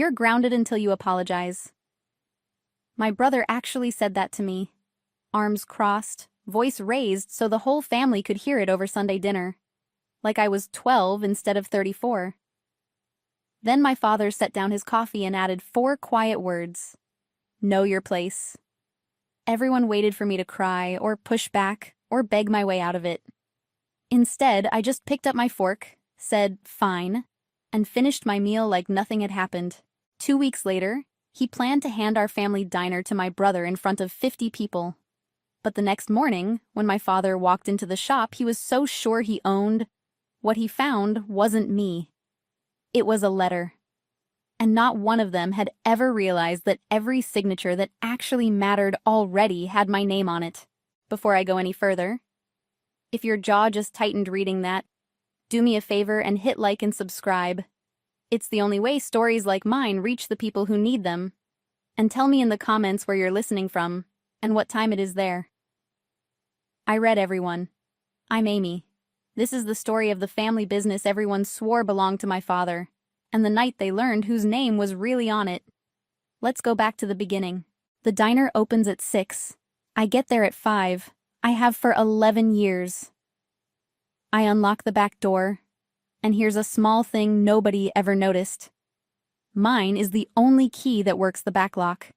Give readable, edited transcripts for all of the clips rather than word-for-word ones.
You're grounded until you apologize. My brother actually said that to me. Arms crossed, voice raised so the whole family could hear it over Sunday dinner. Like I was 12 instead of 34. Then my father set down his coffee and added 4 quiet words. Know your place. Everyone waited for me to cry or push back or beg my way out of it. Instead, I just picked up my fork, said, fine, and finished my meal like nothing had happened. 2 weeks later, he planned to hand our family diner to my brother in front of 50 people. But the next morning, when my father walked into the shop, he was so sure he owned. What he found wasn't me. It was a letter. And not one of them had ever realized that every signature that actually mattered already had my name on it. Before I go any further, if your jaw just tightened reading that, do me a favor and hit like and subscribe. It's the only way stories like mine reach the people who need them. And tell me in the comments where you're listening from and what time it is there. I read everyone. I'm Amy. This is the story of the family business everyone swore belonged to my father, and the night they learned whose name was really on it. Let's go back to the beginning. The diner opens at 6. I get there at 5. I have for 11 years. I unlock the back door, and here's a small thing nobody ever noticed. Mine is the only key that works the back lock.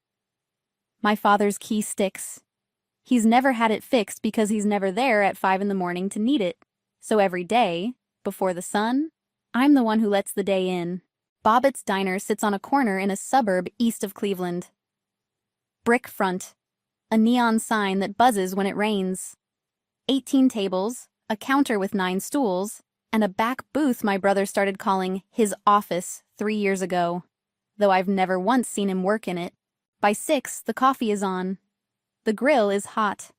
My father's key sticks. He's never had it fixed because he's never there at 5 in the morning to need it. So every day, before the sun, I'm the one who lets the day in. Bobbitt's Diner sits on a corner in a suburb east of Cleveland. Brick front. A neon sign that buzzes when it rains. 18 tables, a counter with 9 stools, and a back booth my brother started calling his office 3 years ago, though I've never once seen him work in it. By 6, the coffee is on. The grill is hot.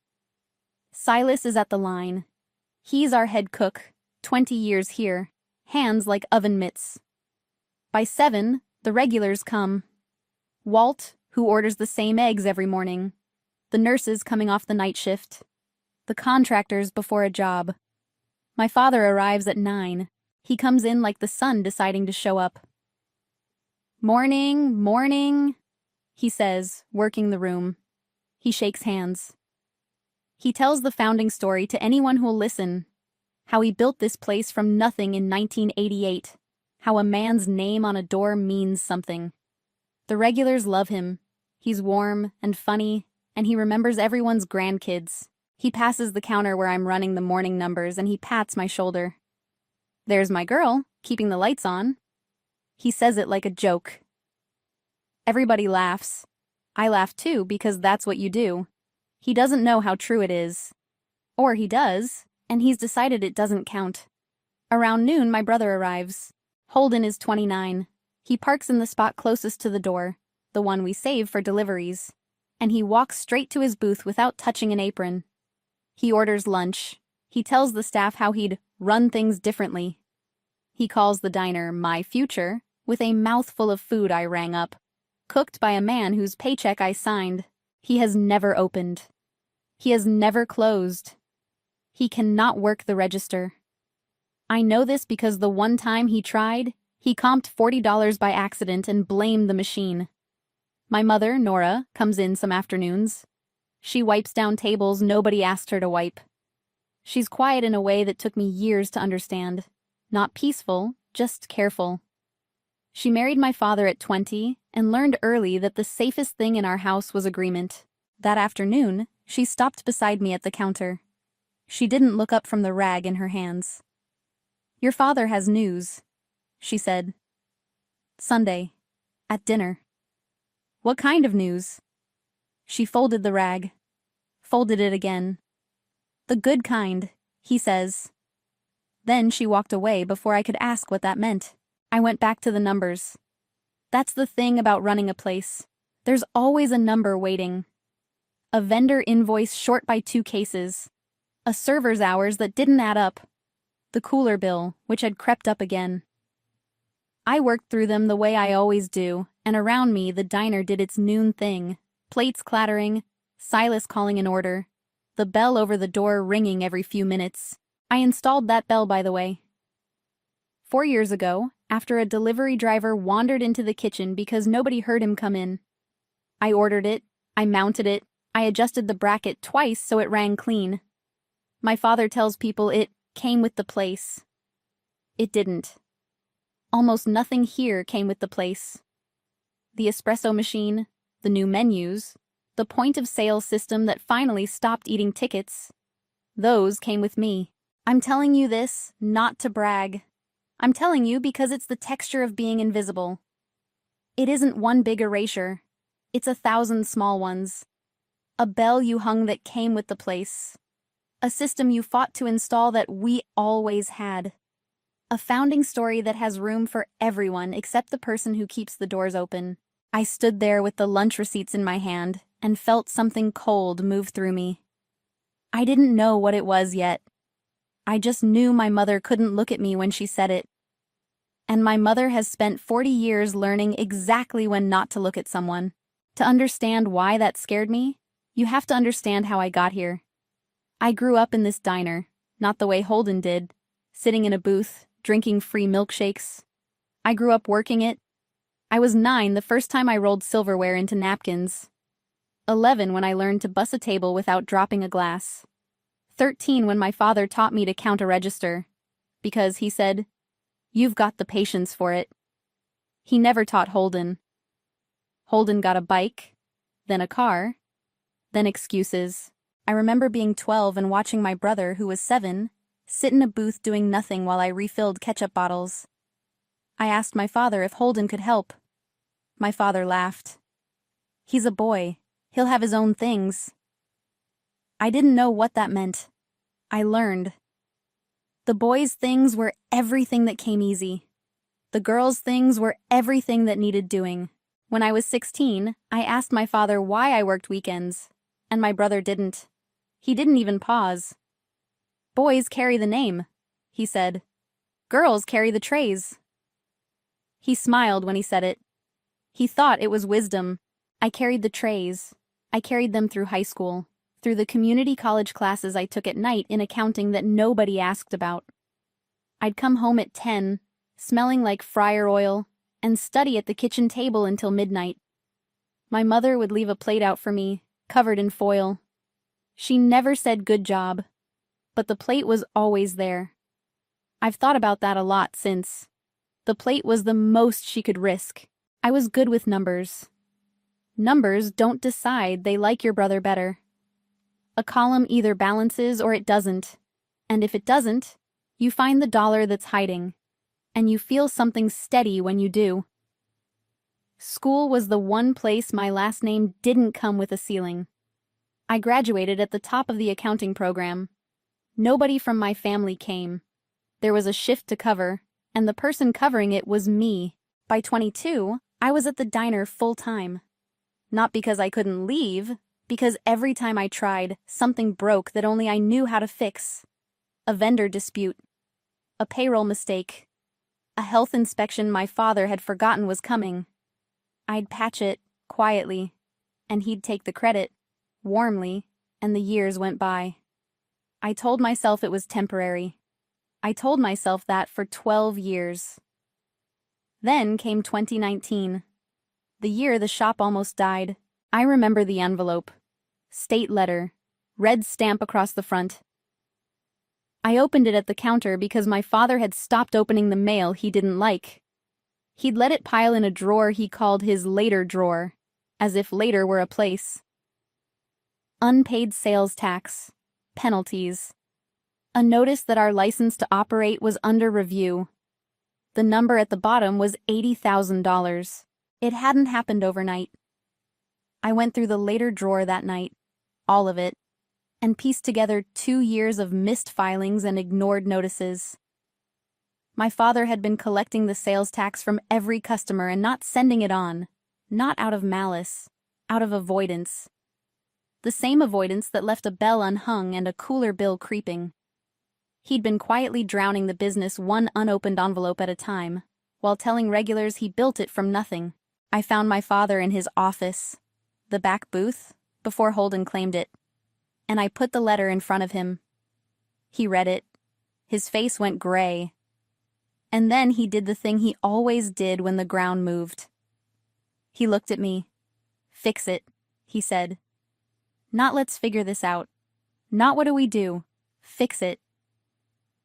Silas is at the line. He's our head cook, 20 years here, hands like oven mitts. By 7, the regulars come. Walt, who orders the same eggs every morning. The nurses coming off the night shift. The contractors before a job. My father arrives at 9. He comes in like the sun deciding to show up. Morning, morning, he says, working the room. He shakes hands. He tells the founding story to anyone who'll listen. How he built this place from nothing in 1988. How a man's name on a door means something. The regulars love him. He's warm and funny, and he remembers everyone's grandkids. He passes the counter where I'm running the morning numbers and he pats my shoulder. There's my girl, keeping the lights on. He says it like a joke. Everybody laughs. I laugh too because that's what you do. He doesn't know how true it is. Or he does, and he's decided it doesn't count. Around noon, my brother arrives. Holden is 29. He parks in the spot closest to the door, the one we save for deliveries, and he walks straight to his booth without touching an apron. He orders lunch. He tells the staff how he'd run things differently. He calls the diner my future, with a mouthful of food I rang up, cooked by a man whose paycheck I signed. He has never opened. He has never closed. He cannot work the register. I know this because the one time he tried, he comped $40 by accident and blamed the machine. My mother, Nora, comes in some afternoons. She wipes down tables nobody asked her to wipe. She's quiet in a way that took me years to understand. Not peaceful, just careful. She married my father at 20 and learned early that the safest thing in our house was agreement. That afternoon, she stopped beside me at the counter. She didn't look up from the rag in her hands. Your father has news, she said. Sunday, at dinner. What kind of news? She folded the rag, folded it again. The good kind, he says. Then she walked away before I could ask what that meant. I went back to the numbers. That's the thing about running a place. There's always a number waiting. A vendor invoice short by 2 cases. A server's hours that didn't add up. The cooler bill, which had crept up again. I worked through them the way I always do, and around me the diner did its noon thing. Plates clattering, Silas calling an order, the bell over the door ringing every few minutes. I installed that bell, by the way. 4 years ago, after a delivery driver wandered into the kitchen because nobody heard him come in. I ordered it, I mounted it, I adjusted the bracket twice so it rang clean. My father tells people it came with the place. It didn't. Almost nothing here came with the place. The espresso machine, the new menus, the point-of-sale system that finally stopped eating tickets, those came with me. I'm telling you this not to brag. I'm telling you because it's the texture of being invisible. It isn't one big erasure. It's 1,000 small ones. A bell you hung that came with the place. A system you fought to install that we always had. A founding story that has room for everyone except the person who keeps the doors open. I stood there with the lunch receipts in my hand and felt something cold move through me. I didn't know what it was yet. I just knew my mother couldn't look at me when she said it. And my mother has spent 40 years learning exactly when not to look at someone. To understand why that scared me, you have to understand how I got here. I grew up in this diner, not the way Holden did, sitting in a booth, drinking free milkshakes. I grew up working it. I was 9 the first time I rolled silverware into napkins. 11 when I learned to bus a table without dropping a glass. 13 when my father taught me to count a register. Because, he said, you've got the patience for it. He never taught Holden. Holden got a bike, then a car, then excuses. I remember being 12 and watching my brother, who was 7, sit in a booth doing nothing while I refilled ketchup bottles. I asked my father if Holden could help. My father laughed. He's a boy. He'll have his own things. I didn't know what that meant. I learned. The boys' things were everything that came easy. The girls' things were everything that needed doing. When I was 16, I asked my father why I worked weekends, and my brother didn't. He didn't even pause. Boys carry the name, he said. Girls carry the trays. He smiled when he said it. He thought it was wisdom. I carried the trays. I carried them through high school, through the community college classes I took at night in accounting that nobody asked about. I'd come home at 10, smelling like fryer oil, and study at the kitchen table until midnight. My mother would leave a plate out for me, covered in foil. She never said good job, but the plate was always there. I've thought about that a lot since. The plate was the most she could risk. I was good with numbers. Numbers don't decide they like your brother better. A column either balances or it doesn't. And if it doesn't, you find the dollar that's hiding. And you feel something steady when you do. School was the one place my last name didn't come with a ceiling. I graduated at the top of the accounting program. Nobody from my family came. There was a shift to cover, and the person covering it was me. By 22, I was at the diner full-time. Not because I couldn't leave, because every time I tried, something broke that only I knew how to fix. A vendor dispute. A payroll mistake. A health inspection my father had forgotten was coming. I'd patch it, quietly, and he'd take the credit, warmly, and the years went by. I told myself it was temporary. I told myself that for 12 years. Then came 2019. The year the shop almost died. I remember the envelope. State letter. Red stamp across the front. I opened it at the counter because my father had stopped opening the mail he didn't like. He'd let it pile in a drawer he called his later drawer, as if later were a place. Unpaid sales tax. Penalties. A notice that our license to operate was under review. The number at the bottom was $80,000. It hadn't happened overnight. I went through the later drawer that night, all of it, and pieced together 2 years of missed filings and ignored notices. My father had been collecting the sales tax from every customer and not sending it on, not out of malice, out of avoidance. The same avoidance that left a bell unhung and a cooler bill creeping. He'd been quietly drowning the business one unopened envelope at a time, while telling regulars he built it from nothing. I found my father in his office, the back booth, before Holden claimed it, and I put the letter in front of him. He read it. His face went gray. And then he did the thing he always did when the ground moved. He looked at me. "Fix it," he said. Not "let's figure this out." Not "what do we do?" Fix it.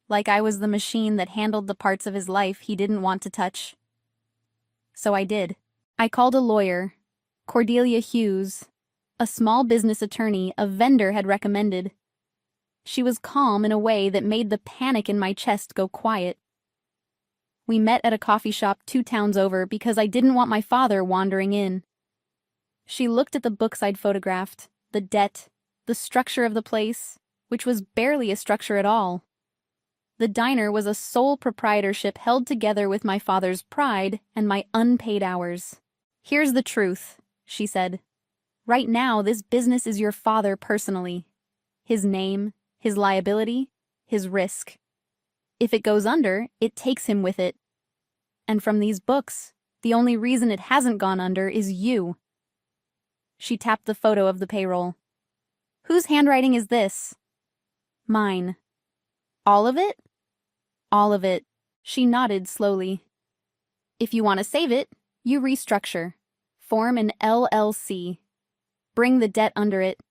Like I was the machine that handled the parts of his life he didn't want to touch. So I did. I called a lawyer, Cordelia Hughes, a small business attorney a vendor had recommended. She was calm in a way that made the panic in my chest go quiet. We met at a coffee shop 2 towns over because I didn't want my father wandering in. She looked at the books I'd photographed, the debt, the structure of the place, which was barely a structure at all. The diner was a sole proprietorship held together with my father's pride and my unpaid hours. "Here's the truth," she said. "Right now, this business is your father personally. His name, his liability, his risk. If it goes under, it takes him with it. And from these books, the only reason it hasn't gone under is you." She tapped the photo of the payroll. "Whose handwriting is this?" "Mine." "All of it?" "All of it." She nodded slowly. "If you want to save it, you restructure. Form an LLC. Bring the debt under it.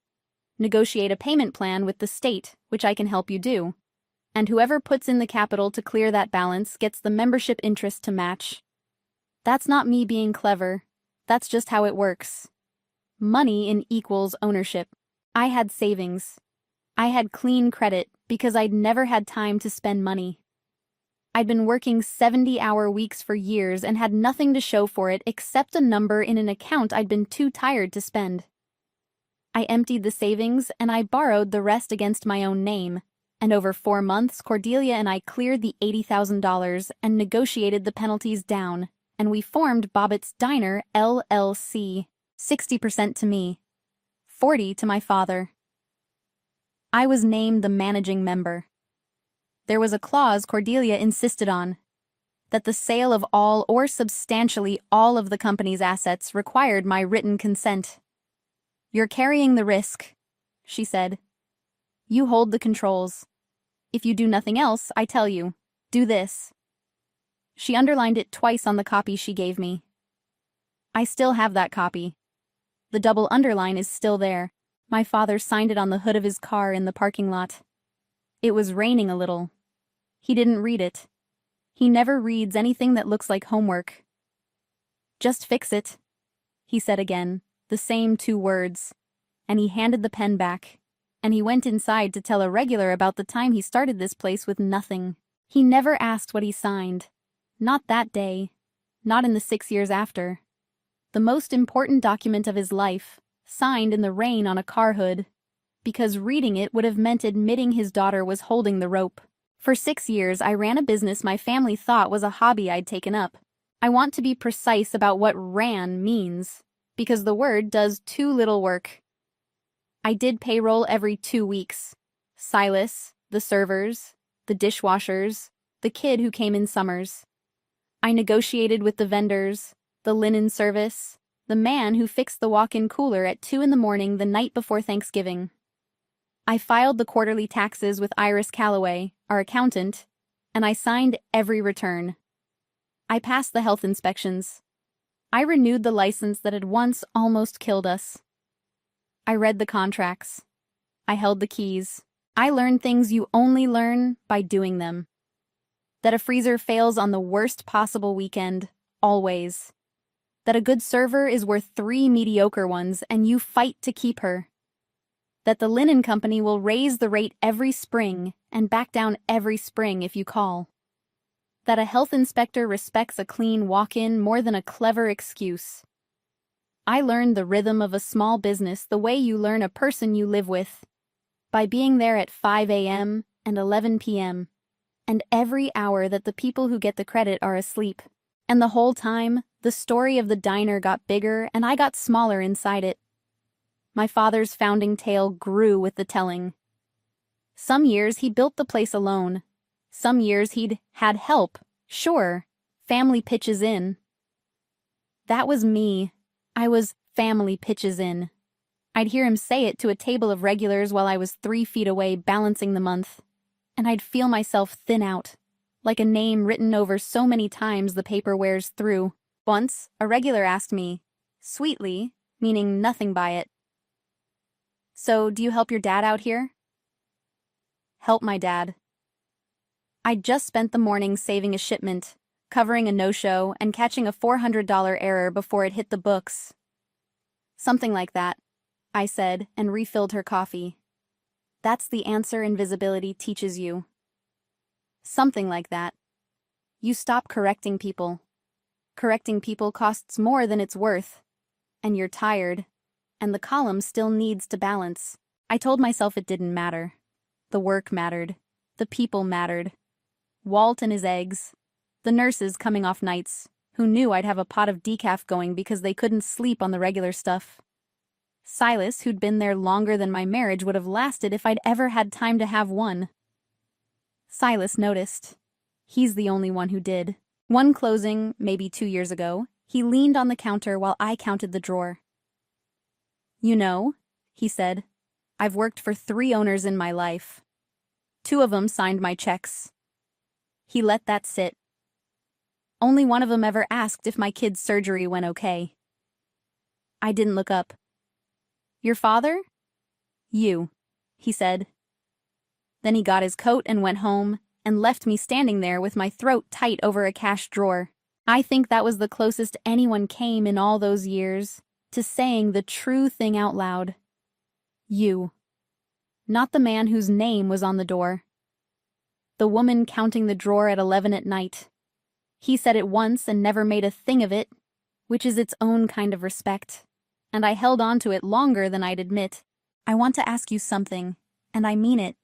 Negotiate a payment plan with the state, which I can help you do. And whoever puts in the capital to clear that balance gets the membership interest to match. That's not me being clever. That's just how it works. Money in equals ownership. I had savings. I had clean credit because I'd never had time to spend money. I'd been working 70-hour weeks for years and had nothing to show for it except a number in an account I'd been too tired to spend. I emptied the savings and I borrowed the rest against my own name. And over 4 months, Cordelia and I cleared the $80,000 and negotiated the penalties down, and we formed Bobbitt's Diner, LLC, 60% to me, 40% to my father. I was named the managing member. There was a clause Cordelia insisted on, that the sale of all or substantially all of the company's assets required my written consent. "You're carrying the risk," she said. "You hold the controls. If you do nothing else, I tell you, do this." She underlined it twice on the copy she gave me. I still have that copy. The double underline is still there. My father signed it on the hood of his car in the parking lot. It was raining a little. He didn't read it. He never reads anything that looks like homework. "Just fix it," he said again, the same 2 words, and he handed the pen back. And he went inside to tell a regular about the time he started this place with nothing. He never asked what he signed. Not that day. Not in the 6 years after. The most important document of his life, signed in the rain on a car hood, because reading it would have meant admitting his daughter was holding the rope. For 6 years, I ran a business my family thought was a hobby I'd taken up. I want to be precise about what "ran" means, because the word does too little work. I did payroll every 2 weeks. Silas, the servers, the dishwashers, the kid who came in summers. I negotiated with the vendors, the linen service, the man who fixed the walk-in cooler at 2 in the morning the night before Thanksgiving. I filed the quarterly taxes with Iris Calloway, our accountant, and I signed every return. I passed the health inspections. I renewed the license that had once almost killed us. I read the contracts. I held the keys. I learned things you only learn by doing them. That a freezer fails on the worst possible weekend, always. That a good server is worth 3 mediocre ones and you fight to keep her. That the linen company will raise the rate every spring and back down every spring if you call. That a health inspector respects a clean walk-in more than a clever excuse. I learned the rhythm of a small business the way you learn a person you live with, by being there at 5 a.m. and 11 p.m., and every hour that the people who get the credit are asleep. And the whole time, the story of the diner got bigger and I got smaller inside it. My father's founding tale grew with the telling. Some years he built the place alone. Some years he'd had help, sure, family pitches in. That was me. I was family pitches in. I'd hear him say it to a table of regulars while I was 3 feet away balancing the month, and I'd feel myself thin out. like a name written over so many times the paper wears through. Once, a regular asked me, sweetly, meaning nothing by it, "So, do you help your dad out here?" Help my dad. I'd just spent the morning saving a shipment, covering a no-show, and catching a $400 error before it hit the books. Something like that, I said, and refilled her coffee. That's the answer invisibility teaches you. Something like that. You stop correcting people. Correcting people costs more than it's worth. And you're tired. And the column still needs to balance. I told myself it didn't matter. The work mattered. The people mattered. Walt and his eggs. The nurses coming off nights, who knew I'd have a pot of decaf going because they couldn't sleep on the regular stuff. Silas, who'd been there longer than my marriage would have lasted if I'd ever had time to have one. Silas noticed. He's the only one who did. One closing, maybe 2 years ago, he leaned on the counter while I counted the drawer. "You know," he said, "I've worked for 3 owners in my life. 2 of them signed my checks." He let that sit. Only one of them ever asked if my kid's surgery went okay. I didn't look up. "Your father?" "You," he said. Then he got his coat and went home, and left me standing there with my throat tight over a cash drawer. I think that was the closest anyone came in all those years to saying the true thing out loud. You. Not the man whose name was on the door. The woman counting the drawer at 11 at night. He said it once and never made a thing of it, which is its own kind of respect. And I held on to it longer than I'd admit. I want to ask you something, and I mean it.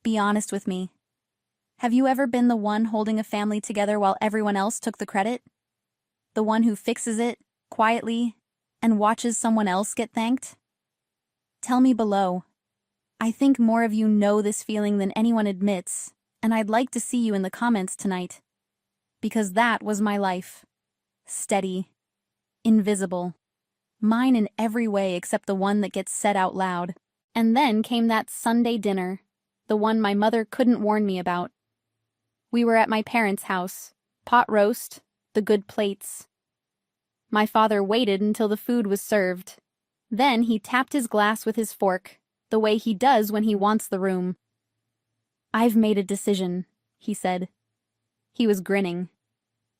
Be honest with me. Have you ever been the one holding a family together while everyone else took the credit? The one who fixes it, quietly, and watches someone else get thanked? Tell me below. I think more of you know this feeling than anyone admits, and I'd like to see you in the comments tonight. Because that was my life. Steady. Invisible. Mine in every way except the one that gets said out loud. And then came that Sunday dinner, the one my mother couldn't warn me about. We were at my parents' house. Pot roast, the good plates. My father waited until the food was served. Then he tapped his glass with his fork, the way he does when he wants the room. "I've made a decision," he said. He was grinning.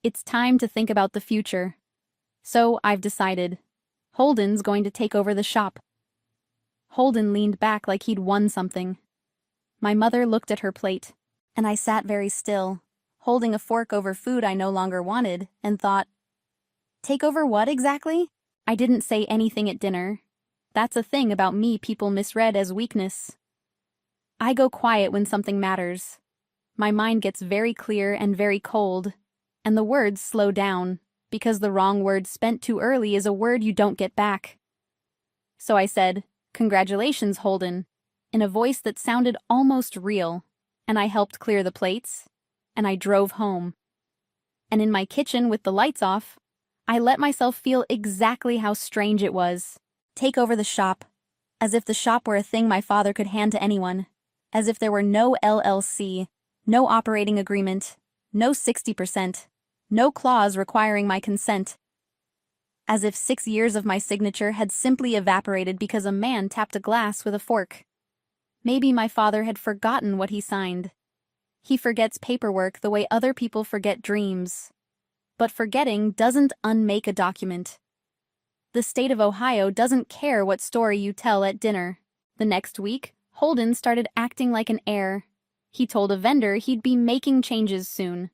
"It's time to think about the future. So I've decided. Holden's going to take over the shop." Holden leaned back like he'd won something. My mother looked at her plate, and I sat very still, holding a fork over food I no longer wanted, and thought, take over what exactly? I didn't say anything at dinner. That's a thing about me people misread as weakness. I go quiet when something matters. My mind gets very clear and very cold, and the words slow down, because the wrong word spent too early is a word you don't get back. So I said, "Congratulations, Holden," in a voice that sounded almost real, and I helped clear the plates, and I drove home. And in my kitchen with the lights off, I let myself feel exactly how strange it was. Take over the shop, as if the shop were a thing my father could hand to anyone, as if there were no LLC, no operating agreement, no 60%, no clause requiring my consent. As if 6 years of my signature had simply evaporated because a man tapped a glass with a fork. Maybe my father had forgotten what he signed. He forgets paperwork the way other people forget dreams. But forgetting doesn't unmake a document. The state of Ohio doesn't care what story you tell at dinner. The next week, Holden started acting like an heir. He told a vendor he'd be making changes soon.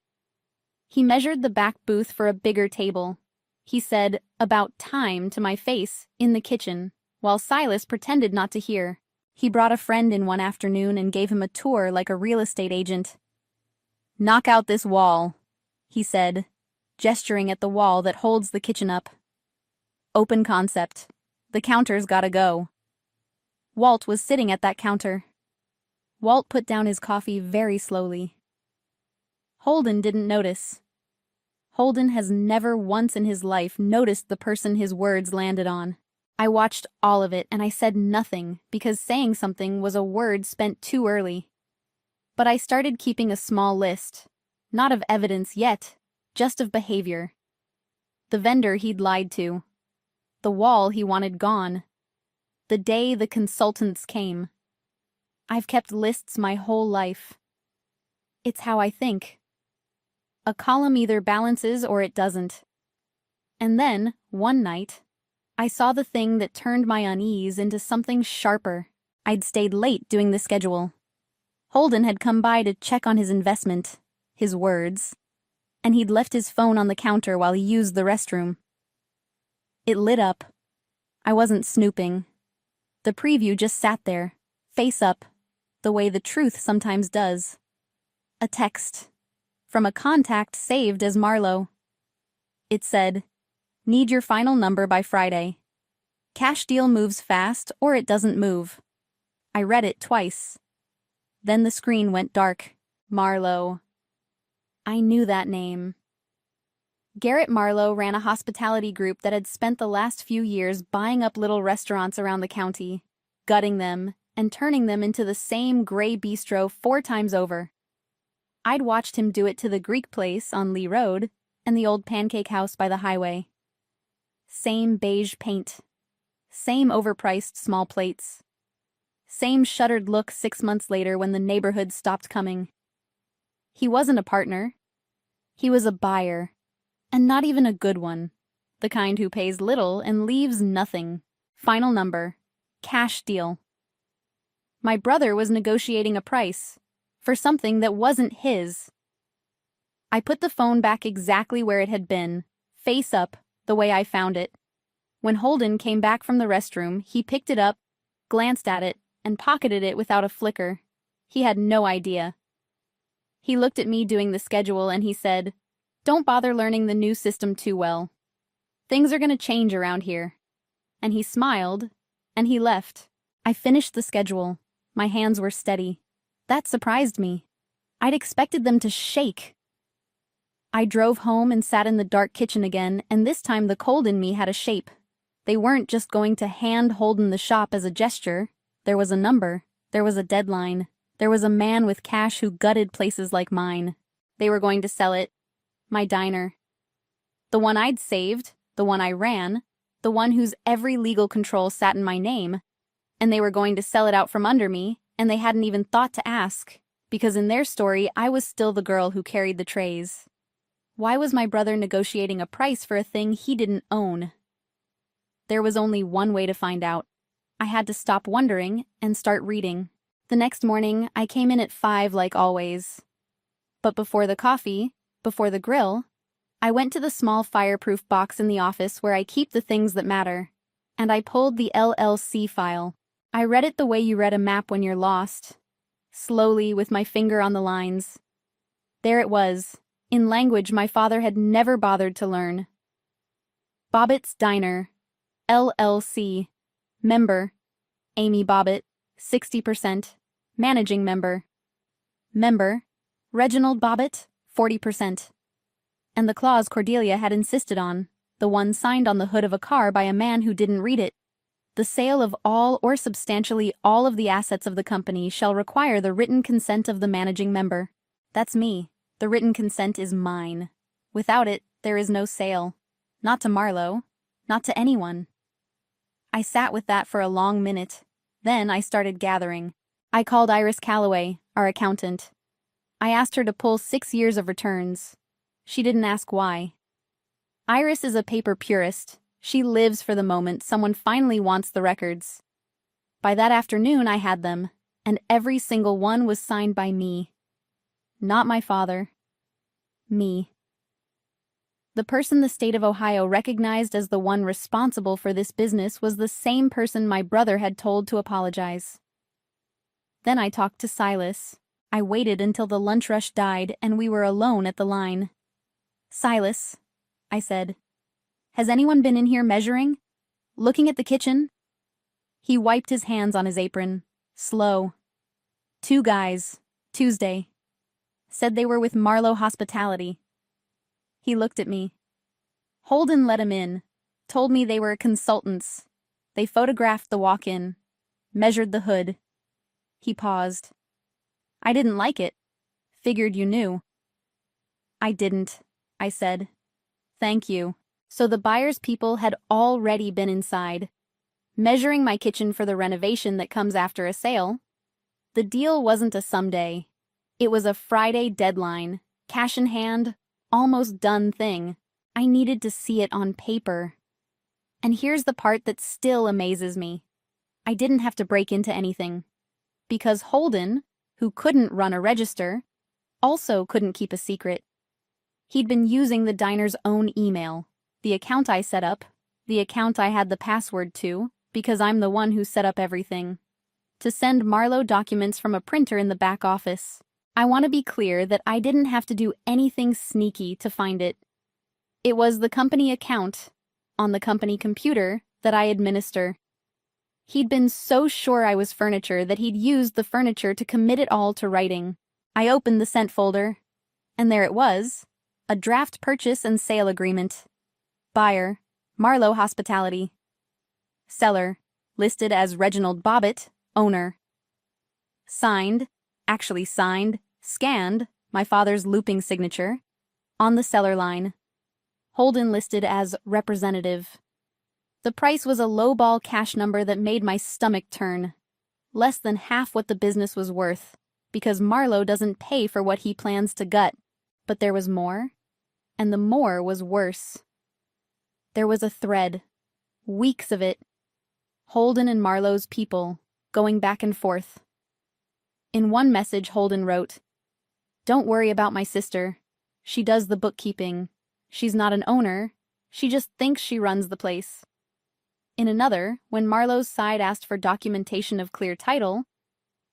He measured the back booth for a bigger table. He said, "About time," to my face, in the kitchen, while Silas pretended not to hear. He brought a friend in one afternoon and gave him a tour like a real estate agent. "Knock out this wall," he said, gesturing at the wall that holds the kitchen up. "Open concept. The counter's gotta go." Walt was sitting at that counter. Walt put down his coffee very slowly. Holden didn't notice. Holden has never once in his life noticed the person his words landed on. I watched all of it and I said nothing because saying something was a word spent too early. But I started keeping a small list. Not of evidence yet, just of behavior. The vendor he'd lied to. The wall he wanted gone. The day the consultants came. I've kept lists my whole life. It's how I think. A column either balances or it doesn't. And then, one night, I saw the thing that turned my unease into something sharper. I'd stayed late doing the schedule. Holden had come by to check on his investment, his words, and he'd left his phone on the counter while he used the restroom. It lit up. I wasn't snooping. The preview just sat there, face up, the way the truth sometimes does. A text. From a contact saved as Marlowe. It said, "Need your final number by Friday. Cash deal moves fast or it doesn't move." I read it twice. Then the screen went dark. Marlowe. I knew that name. Garrett Marlowe ran a hospitality group that had spent the last few years buying up little restaurants around the county, gutting them, and turning them into the same gray bistro 4 times over. I'd watched him do it to the Greek place on Lee Road and the old pancake house by the highway. Same beige paint. Same overpriced small plates. Same shuttered look 6 months later when the neighborhood stopped coming. He wasn't a partner. He was a buyer. And not even a good one. The kind who pays little and leaves nothing. Final number. Cash deal. My brother was negotiating a price for something that wasn't his. I put the phone back exactly where it had been, face up, the way I found it. When Holden came back from the restroom, he picked it up, glanced at it, and pocketed it without a flicker. He had no idea. He looked at me doing the schedule and he said, "Don't bother learning the new system too well. Things are going to change around here." And he smiled, and he left. I finished the schedule. My hands were steady. That surprised me. I'd expected them to shake. I drove home and sat in the dark kitchen again, and this time the cold in me had a shape. They weren't just going to hand Holden the shop as a gesture. There was a number. There was a deadline. There was a man with cash who gutted places like mine. They were going to sell it. My diner. The one I'd saved, the one I ran, the one whose every legal control sat in my name, and they were going to sell it out from under me, and they hadn't even thought to ask, because in their story I was still the girl who carried the trays. Why was my brother negotiating a price for a thing he didn't own? There was only one way to find out. I had to stop wondering and start reading. The next morning, I came in at 5 like always. But before the coffee, before the grill, I went to the small fireproof box in the office where I keep the things that matter, and I pulled the LLC file. I read it the way you read a map when you're lost, slowly with my finger on the lines. There it was, in language my father had never bothered to learn. Bobbitt's Diner, LLC, member, Amy Bobbitt, 60%, managing member. Member, Reginald Bobbitt, 40%. And the clause Cordelia had insisted on, the one signed on the hood of a car by a man who didn't read it. The sale of all or substantially all of the assets of the company shall require the written consent of the managing member. That's me. The written consent is mine. Without it, there is no sale. Not to Marlowe. Not to anyone. I sat with that for a long minute. Then I started gathering. I called Iris Calloway, our accountant. I asked her to pull 6 years of returns. She didn't ask why. Iris is a paper purist. She lives for the moment someone finally wants the records. By that afternoon, I had them, and every single one was signed by me. Not my father. Me. The person the state of Ohio recognized as the one responsible for this business was the same person my brother had told to apologize. Then I talked to Silas. I waited until the lunch rush died and we were alone at the line. "Silas," I said, "has anyone been in here measuring? Looking at the kitchen?" He wiped his hands on his apron. Slow. "2 guys. Tuesday. Said they were with Marlowe Hospitality." He looked at me. "Holden let 'em in. Told me they were consultants. They photographed the walk-in. Measured the hood." He paused. "I didn't like it. Figured you knew." I didn't, I said. Thank you. So the buyer's people had already been inside, measuring my kitchen for the renovation that comes after a sale. The deal wasn't a someday. It was a Friday deadline, cash in hand, almost done thing. I needed to see it on paper. And here's the part that still amazes me. I didn't have to break into anything. Because Holden, who couldn't run a register, also couldn't keep a secret. He'd been using the diner's own email, the account I set up, the account I had the password to, because I'm the one who set up everything, to send Marlowe documents from a printer in the back office. I want to be clear that I didn't have to do anything sneaky to find it. It was the company account, on the company computer, that I administer. He'd been so sure I was furniture that he'd used the furniture to commit it all to writing. I opened the sent folder, and there it was, a draft purchase and sale agreement. Buyer, Marlowe Hospitality. Seller, listed as Reginald Bobbitt, owner. Signed, actually signed, scanned, my father's looping signature, on the seller line. Holden listed as representative. The price was a lowball cash number that made my stomach turn. Less than half what the business was worth, because Marlowe doesn't pay for what he plans to gut. But there was more, and the more was worse. There was a thread, weeks of it, Holden and Marlowe's people, going back and forth. In one message, Holden wrote, "Don't worry about my sister. She does the bookkeeping. She's not an owner. She just thinks she runs the place." In another, when Marlowe's side asked for documentation of clear title,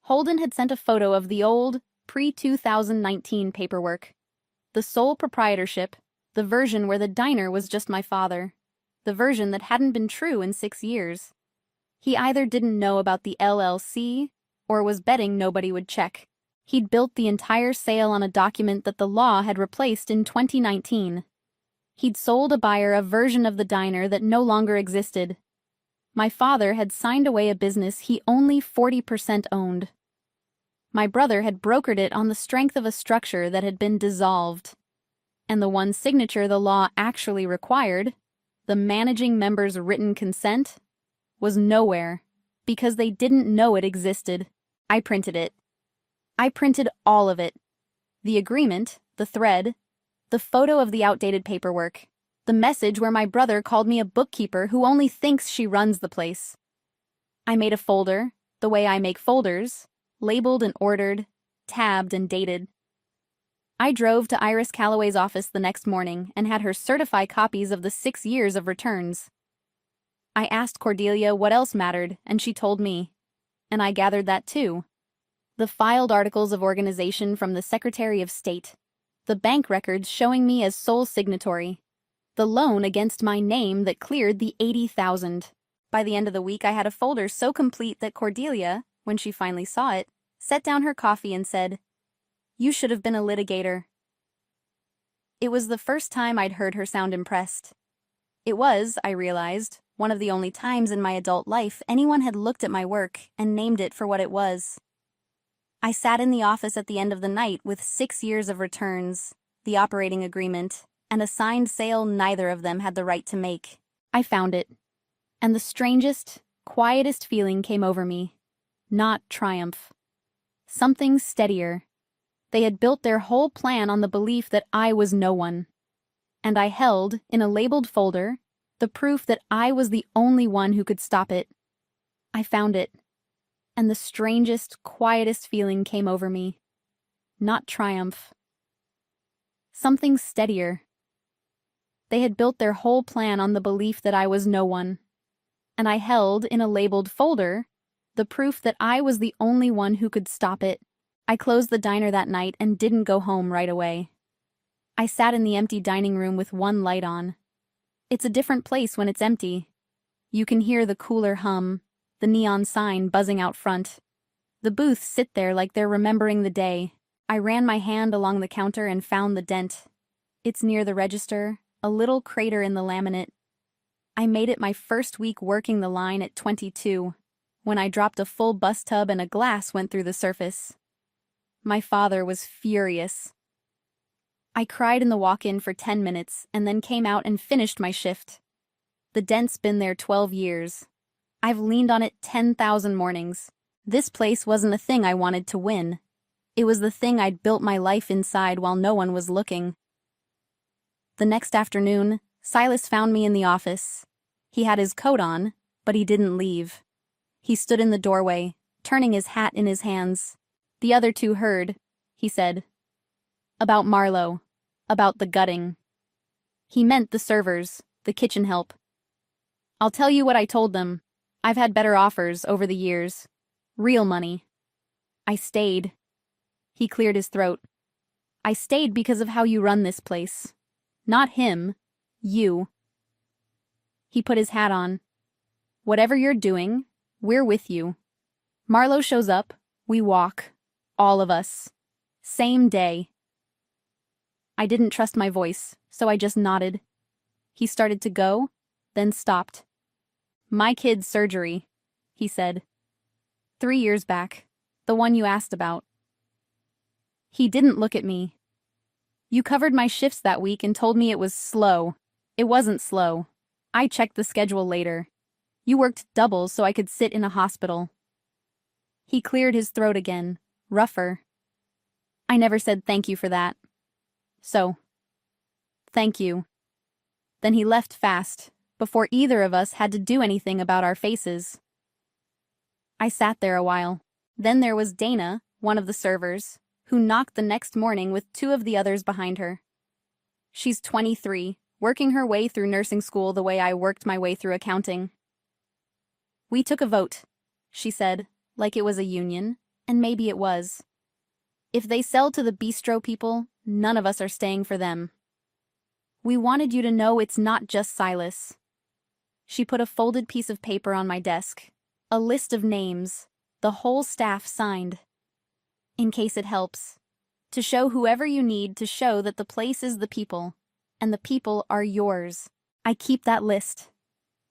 Holden had sent a photo of the old, pre-2019 paperwork. The sole proprietorship, the version where the diner was just my father, the version that hadn't been true in 6 years. He either didn't know about the LLC or was betting nobody would check. He'd built the entire sale on a document that the law had replaced in 2019. He'd sold a buyer a version of the diner that no longer existed. My father had signed away a business he only 40% owned. My brother had brokered it on the strength of a structure that had been dissolved. And the one signature the law actually required, the managing member's written consent, was nowhere, because they didn't know it existed. I printed it. I printed all of it. The agreement, the thread, the photo of the outdated paperwork, the message where my brother called me a bookkeeper who only thinks she runs the place. I made a folder, the way I make folders, labeled and ordered, tabbed and dated. I drove to Iris Calloway's office the next morning and had her certify copies of the 6 years of returns. I asked Cordelia what else mattered, and she told me. And I gathered that too. The filed articles of organization from the Secretary of State. The bank records showing me as sole signatory. The loan against my name that cleared the $80,000. By the end of the week, I had a folder so complete that Cordelia, when she finally saw it, set down her coffee and said, "You should have been a litigator." It was the first time I'd heard her sound impressed. It was, I realized, one of the only times in my adult life anyone had looked at my work and named it for what it was. I sat in the office at the end of the night with 6 years of returns, the operating agreement, and a signed sale neither of them had the right to make. I found it. And the strangest, quietest feeling came over me. Not triumph. Something steadier. They had built their whole plan on the belief that I was no one. And I held, in a labeled folder, the proof that I was the only one who could stop it. I found it. And the strangest, quietest feeling came over me. Not triumph. Something steadier. They had built their whole plan on the belief that I was no one. And I held, in a labeled folder, the proof that I was the only one who could stop it. I closed the diner that night and didn't go home right away. I sat in the empty dining room with one light on. It's a different place when it's empty. You can hear the cooler hum, the neon sign buzzing out front. The booths sit there like they're remembering the day. I ran my hand along the counter and found the dent. It's near the register, a little crater in the laminate. I made it my first week working the line at 22, when I dropped a full bus tub and a glass went through the surface. My father was furious. I cried in the walk-in for 10 minutes and then came out and finished my shift. The dent's been there 12 years. I've leaned on it 10,000 mornings. This place wasn't a thing I wanted to win. It was the thing I'd built my life inside while no one was looking. The next afternoon, Silas found me in the office. He had his coat on, but he didn't leave. He stood in the doorway, turning his hat in his hands. "The other two heard," he said. "About Marlowe. About the gutting." He meant the servers, the kitchen help. "I'll tell you what I told them. I've had better offers over the years. Real money. I stayed." He cleared his throat. "I stayed because of how you run this place. Not him. You." He put his hat on. "Whatever you're doing, we're with you. Marlowe shows up, we walk. All of us. Same day." I didn't trust my voice, so I just nodded. He started to go, then stopped. "My kid's surgery," he said. 3 years back. The one you asked about." He didn't look at me. "You covered my shifts that week and told me it was slow. It wasn't slow. I checked the schedule later. You worked doubles so I could sit in a hospital." He cleared his throat again, rougher. "I never said thank you for that. So, thank you." Then he left fast, before either of us had to do anything about our faces. I sat there a while. Then there was Dana, one of the servers, who knocked the next morning with 2 of the others behind her. She's 23, working her way through nursing school the way I worked my way through accounting. "We took a vote," she said, like it was a union, and maybe it was. "If they sell to the bistro people, none of us are staying for them. We wanted you to know it's not just Silas." She put a folded piece of paper on my desk. A list of names, the whole staff signed. "In case it helps. To show whoever you need to show that the place is the people, and the people are yours." I keep that list.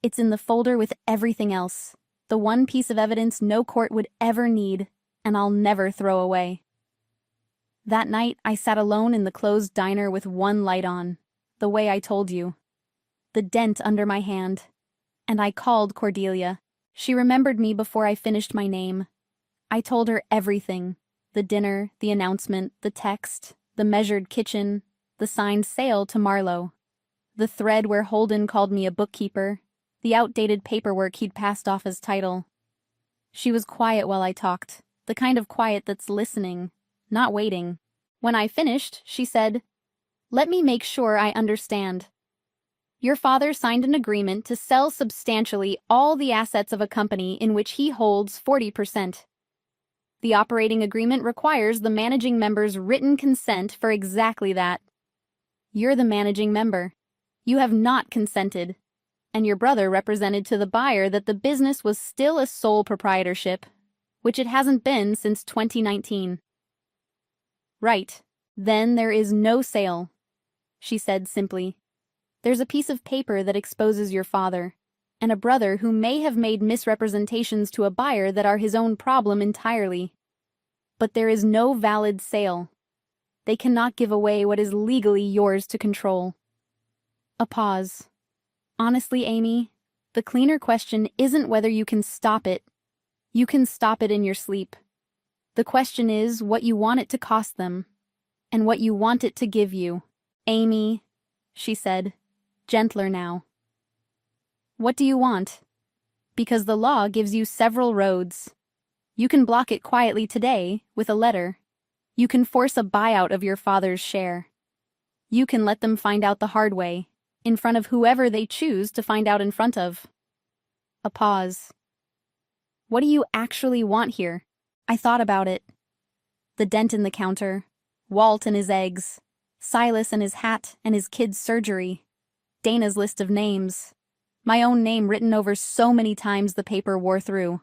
It's in the folder with everything else. The one piece of evidence no court would ever need, and I'll never throw away. That night, I sat alone in the closed diner with one light on, the way I told you. The dent under my hand. And I called Cordelia. She remembered me before I finished my name. I told her everything. The dinner, the announcement, the text, the measured kitchen, the signed sale to Marlowe. The thread where Holden called me a bookkeeper, the outdated paperwork he'd passed off as title. She was quiet while I talked, the kind of quiet that's listening, not waiting. When I finished, she said, "Let me make sure I understand. Your father signed an agreement to sell substantially all the assets of a company in which he holds 40%. The operating agreement requires the managing member's written consent for exactly that. You're the managing member. You have not consented, and your brother represented to the buyer that the business was still a sole proprietorship, which it hasn't been since 2019. Right. Then there is no sale," she said simply. "There's a piece of paper that exposes your father, and a brother who may have made misrepresentations to a buyer that are his own problem entirely. But there is no valid sale. They cannot give away what is legally yours to control." A pause. "Honestly, Amy, the cleaner question isn't whether you can stop it. You can stop it in your sleep. The question is what you want it to cost them, and what you want it to give you." "Amy," she said, gentler now. "What do you want? Because the law gives you several roads. You can block it quietly today with a letter. You can force a buyout of your father's share. You can let them find out the hard way, in front of whoever they choose to find out in front of." A pause. "What do you actually want here?" I thought about it. The dent in the counter, Walt and his eggs, Silas and his hat and his kid's surgery, Dana's list of names, my own name written over so many times the paper wore through.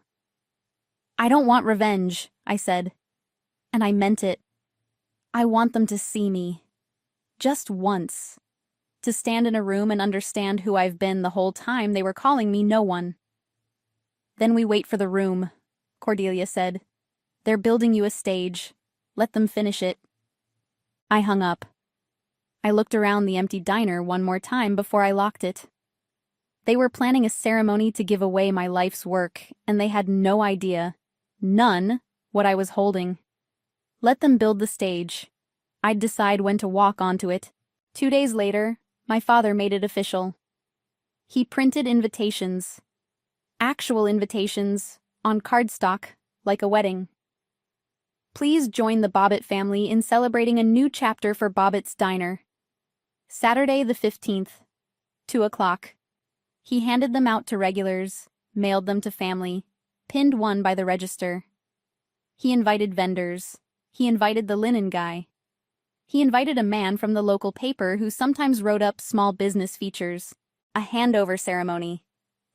"I don't want revenge," I said. And I meant it. I want them to see me. Just once. To stand in a room and understand who I've been the whole time they were calling me no one. "Then we wait for the room," Cordelia said. "They're building you a stage. Let them finish it." I hung up. I looked around the empty diner one more time before I locked it. They were planning a ceremony to give away my life's work, and they had no idea, none, what I was holding. Let them build the stage. I'd decide when to walk onto it. 2 days later, my father made it official. He printed invitations. Actual invitations, on cardstock, like a wedding. Please join the Bobbitt family in celebrating a new chapter for Bobbitt's Diner. Saturday the 15th, 2 o'clock. He handed them out to regulars, mailed them to family, pinned one by the register. He invited vendors. He invited the linen guy. He invited a man from the local paper who sometimes wrote up small business features. A handover ceremony.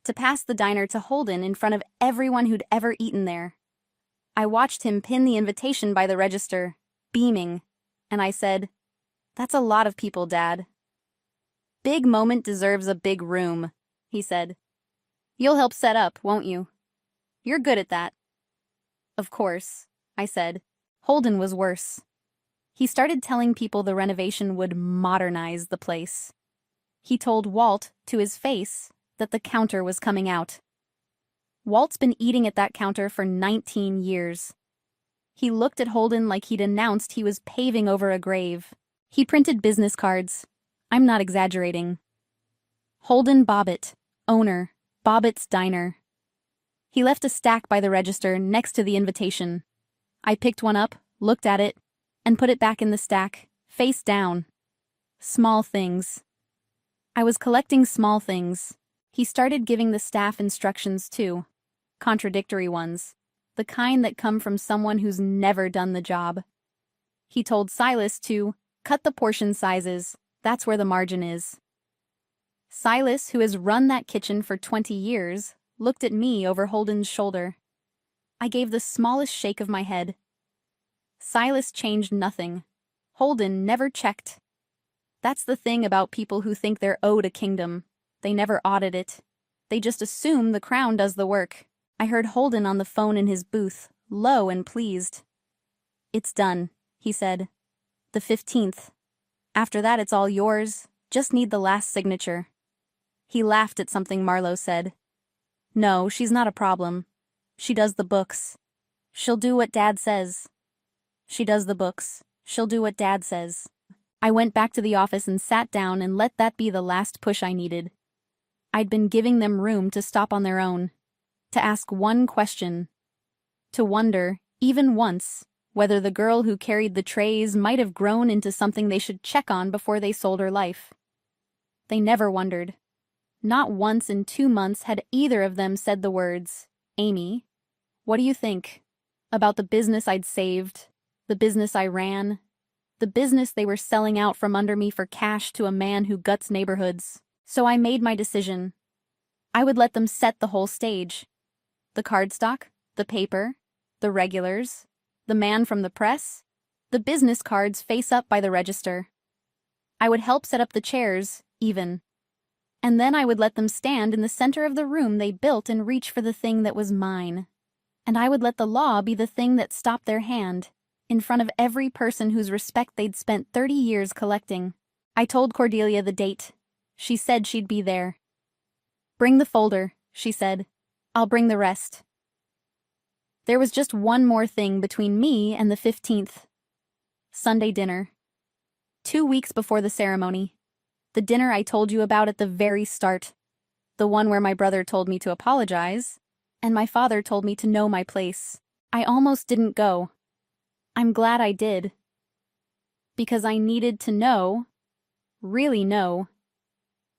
To pass the diner to Holden in front of everyone who'd ever eaten there. I watched him pin the invitation by the register, beaming, and I said, "That's a lot of people, Dad." "Big moment deserves a big room," he said. "You'll help set up, won't you? You're good at that." "Of course," I said. Holden was worse. He started telling people the renovation would modernize the place. He told Walt, to his face, that the counter was coming out. Walt's been eating at that counter for 19 years. He looked at Holden like he'd announced he was paving over a grave. He printed business cards. I'm not exaggerating. Holden Bobbitt, owner, Bobbitt's Diner. He left a stack by the register next to the invitation. I picked one up, looked at it, and put it back in the stack, face down. Small things. I was collecting small things. He started giving the staff instructions too. Contradictory ones. The kind that come from someone who's never done the job. He told Silas to cut the portion sizes. That's where the margin is. Silas, who has run that kitchen for 20 years, looked at me over Holden's shoulder. I gave the smallest shake of my head. Silas changed nothing. Holden never checked. That's the thing about people who think they're owed a kingdom. They never audit it. They just assume the crown does the work. I heard Holden on the phone in his booth, low and pleased. "It's done," he said. "The 15th. After that it's all yours. Just need the last signature." He laughed at something Marlowe said. "No, she's not a problem. She does the books. She'll do what Dad says." She does the books. She'll do what Dad says. I went back to the office and sat down and let that be the last push I needed. I'd been giving them room to stop on their own, to ask one question, to wonder, even once, whether the girl who carried the trays might have grown into something they should check on before they sold her life. They never wondered. Not once in 2 months had either of them said the words, "Amy, what do you think about the business I'd saved, the business I ran, the business they were selling out from under me for cash to a man who guts neighborhoods?" So I made my decision. I would let them set the whole stage. The cardstock, the paper, the regulars, the man from the press, the business cards face up by the register. I would help set up the chairs, even. And then I would let them stand in the center of the room they built and reach for the thing that was mine. And I would let the law be the thing that stopped their hand, in front of every person whose respect they'd spent 30 years collecting. I told Cordelia the date. She said she'd be there. "Bring the folder," she said. "I'll bring the rest." There was just one more thing between me and the 15th. Sunday dinner. 2 weeks before the ceremony. The dinner I told you about at the very start. The one where my brother told me to apologize, and my father told me to know my place. I almost didn't go. I'm glad I did. Because I needed to know, really know,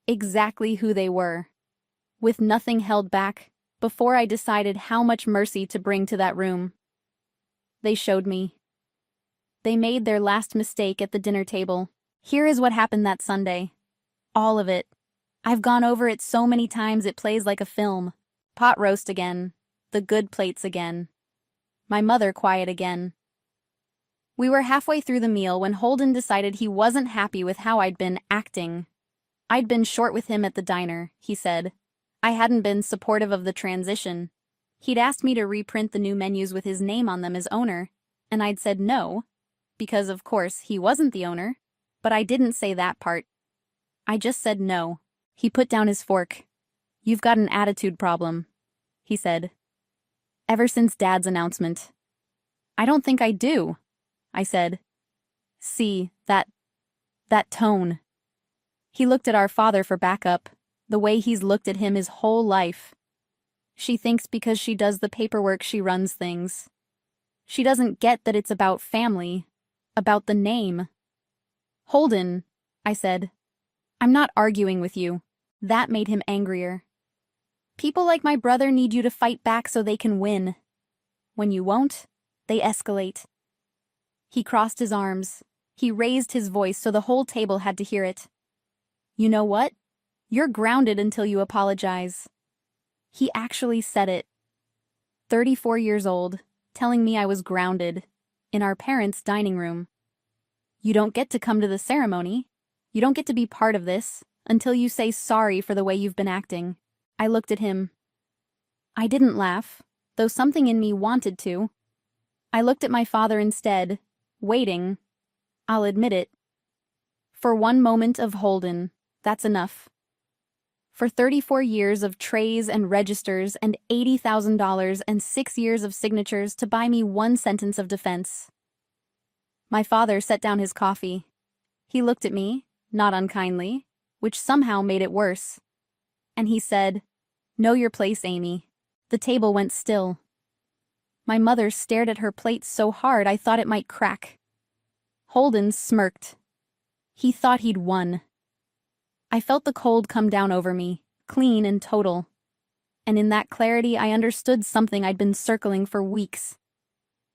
exactly who they were, with nothing held back, before I decided how much mercy to bring to that room. They showed me. They made their last mistake at the dinner table. Here is what happened that Sunday. All of it. I've gone over it so many times it plays like a film. Pot roast again. The good plates again. My mother quiet again. We were halfway through the meal when Holden decided he wasn't happy with how I'd been acting. I'd been short with him at the diner, he said. I hadn't been supportive of the transition. He'd asked me to reprint the new menus with his name on them as owner, and I'd said no, because of course he wasn't the owner, But I didn't say that part. I just said no. He put down his fork. "You've got an attitude problem," he said. "Ever since Dad's announcement." "I don't think I do," I said. "See, that tone." He looked at our father for backup, the way he's looked at him his whole life. "She thinks because she does the paperwork she runs things. She doesn't get that it's about family, about the name." "Holden," I said. "I'm not arguing with you." That made him angrier. "People like my brother need you to fight back so they can win. When you won't, they escalate." He crossed his arms. He raised his voice so the whole table had to hear it. "You know what? You're grounded until you apologize." He actually said it. 34 years old, telling me I was grounded, in our parents' dining room. "You don't get to come to the ceremony. You don't get to be part of this until you say sorry for the way you've been acting." I looked at him. I didn't laugh, though something in me wanted to. I looked at my father instead, waiting. I'll admit it. For one moment of Holden, that's enough. For 34 years of trays and registers and $80,000 and 6 years of signatures to buy me one sentence of defense. My father set down his coffee. He looked at me, not unkindly, which somehow made it worse. And he said, "Know your place, Amy." The table went still. My mother stared at her plate so hard I thought it might crack. Holden smirked. He thought he'd won. I felt the cold come down over me, clean and total. And in that clarity I understood something I'd been circling for weeks.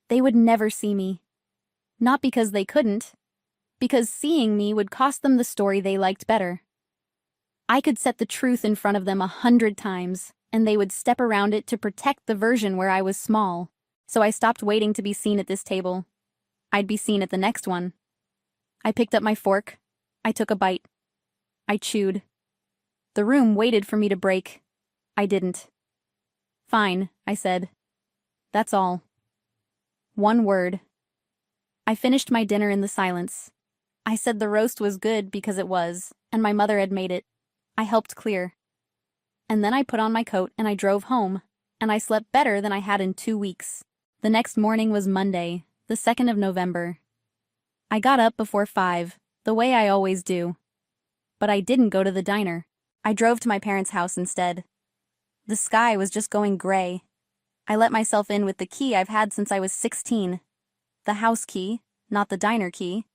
They would never see me. Not because they couldn't, because seeing me would cost them the story they liked better. I could set the truth in front of them 100 times, and they would step around it to protect the version where I was small. So I stopped waiting to be seen at this table. I'd be seen at the next one. I picked up my fork. I took a bite. I chewed. The room waited for me to break. I didn't. "Fine," I said. "That's all." One word. I finished my dinner in the silence. I said the roast was good because it was, and my mother had made it. I helped clear. And then I put on my coat and I drove home, and I slept better than I had in 2 weeks. The next morning was Monday, the 2nd of November. I got up before 5, the way I always do. But I didn't go to the diner. I drove to my parents' house instead. The sky was just going gray. I let myself in with the key I've had since I was 16. The house key, not the diner key.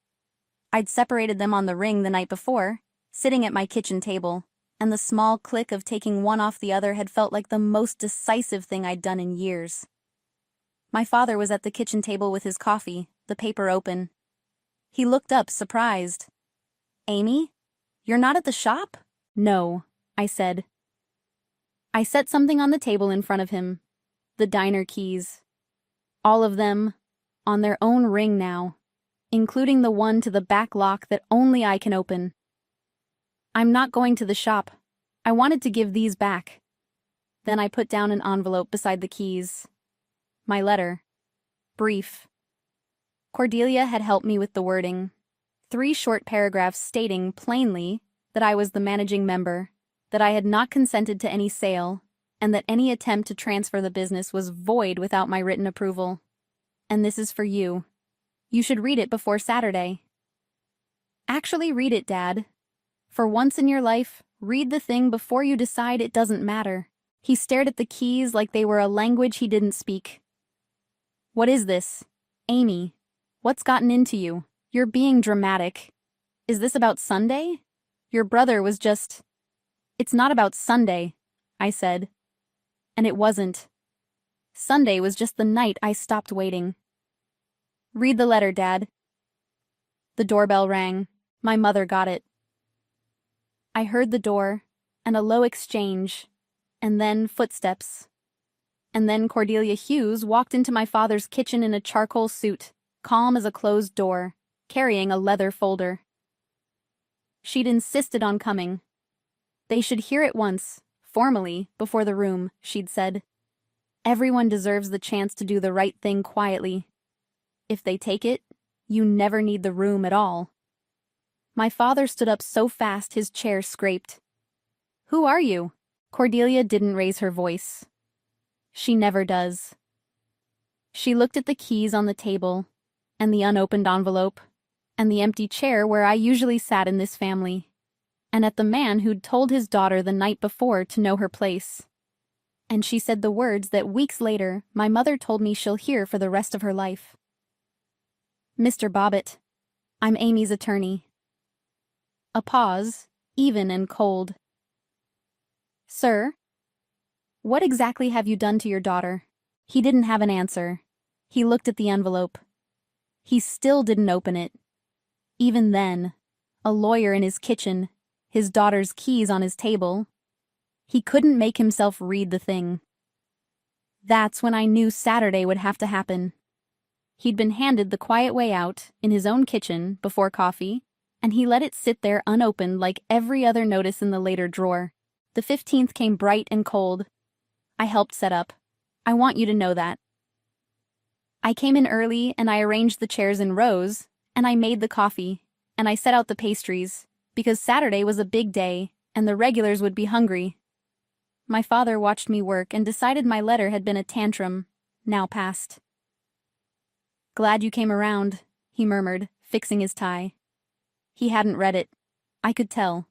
I'd separated them on the ring the night before, sitting at my kitchen table, and the small click of taking one off the other had felt like the most decisive thing I'd done in years. My father was at the kitchen table with his coffee, the paper open. He looked up, surprised. "Amy, you're not at the shop?" "No," I said. I set something on the table in front of him. The diner keys. All of them, on their own ring now, including the one to the back lock that only I can open. "I'm not going to the shop. I wanted to give these back." Then I put down an envelope beside the keys. My letter. Brief. Cordelia had helped me with the wording. 3 short paragraphs stating plainly that I was the managing member, that I had not consented to any sale, and that any attempt to transfer the business was void without my written approval. And this is for you. You should read it before Saturday. Actually read it, Dad. For once in your life, read the thing before you decide it doesn't matter. He stared at the keys like they were a language he didn't speak. "What is this? Amy, what's gotten into you? You're being dramatic. Is this about Sunday? Your brother was just—" "It's not about Sunday," I said. And it wasn't. Sunday was just the night I stopped waiting. "Read the letter, Dad." The doorbell rang. My mother got it. I heard the door, and a low exchange, and then footsteps. And then Cordelia Hughes walked into my father's kitchen in a charcoal suit, calm as a closed door, carrying a leather folder. She'd insisted on coming. They should hear it once, formally, before the room, she'd said. Everyone deserves the chance to do the right thing quietly. If they take it, you never need the room at all. My father stood up so fast his chair scraped. "Who are you?" Cordelia didn't raise her voice. She never does. She looked at the keys on the table, and the unopened envelope, and the empty chair where I usually sat in this family, and at the man who'd told his daughter the night before to know her place. And she said the words that weeks later my mother told me she'll hear for the rest of her life. "Mr. Bobbitt, I'm Amy's attorney." A pause, even and cold. "Sir, what exactly have you done to your daughter?" He didn't have an answer. He looked at the envelope. He still didn't open it. Even then, a lawyer in his kitchen, his daughter's keys on his table. He couldn't make himself read the thing. That's when I knew Saturday would have to happen. He'd been handed the quiet way out, in his own kitchen, before coffee, and he let it sit there unopened like every other notice in the later drawer. The 15th came bright and cold. I helped set up. I want you to know that. I came in early and I arranged the chairs in rows, and I made the coffee, and I set out the pastries, because Saturday was a big day, and the regulars would be hungry. My father watched me work and decided my letter had been a tantrum, now past. "Glad you came around," he murmured, fixing his tie. He hadn't read it. I could tell.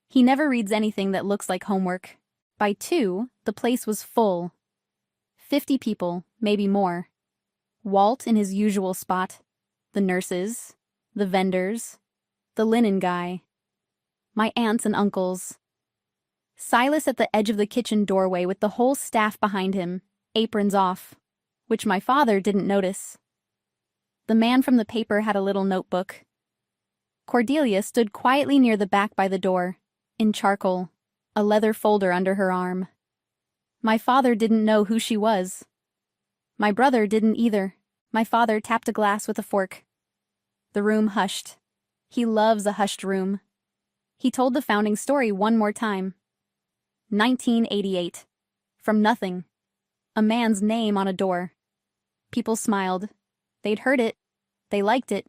He never reads anything that looks like homework. By 2, the place was full. 50 people, maybe more. Walt in his usual spot, the nurses, the vendors, the linen guy, my aunts and uncles. Silas at the edge of the kitchen doorway with the whole staff behind him, aprons off, which my father didn't notice. The man from the paper had a little notebook. Cordelia stood quietly near the back by the door, in charcoal, a leather folder under her arm. My father didn't know who she was. My brother didn't either. My father tapped a glass with a fork. The room hushed. He loves a hushed room. He told the founding story one more time. 1988. From nothing. A man's name on a door. People smiled. They'd heard it. They liked it.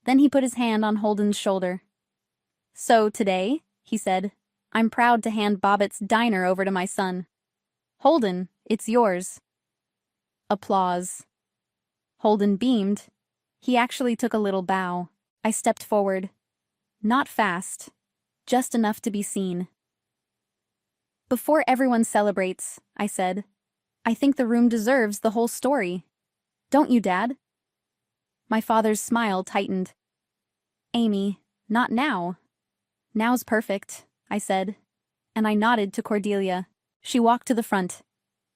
Then he put his hand on Holden's shoulder. "So today," he said, "I'm proud to hand Bobbitt's Diner over to my son. Holden, it's yours." Applause. Holden beamed. He actually took a little bow. I stepped forward. Not fast. Just enough to be seen. "Before everyone celebrates," I said, "I think the room deserves the whole story. Don't you, Dad?" My father's smile tightened. "Amy, not now." "Now's perfect," I said, and I nodded to Cordelia. She walked to the front.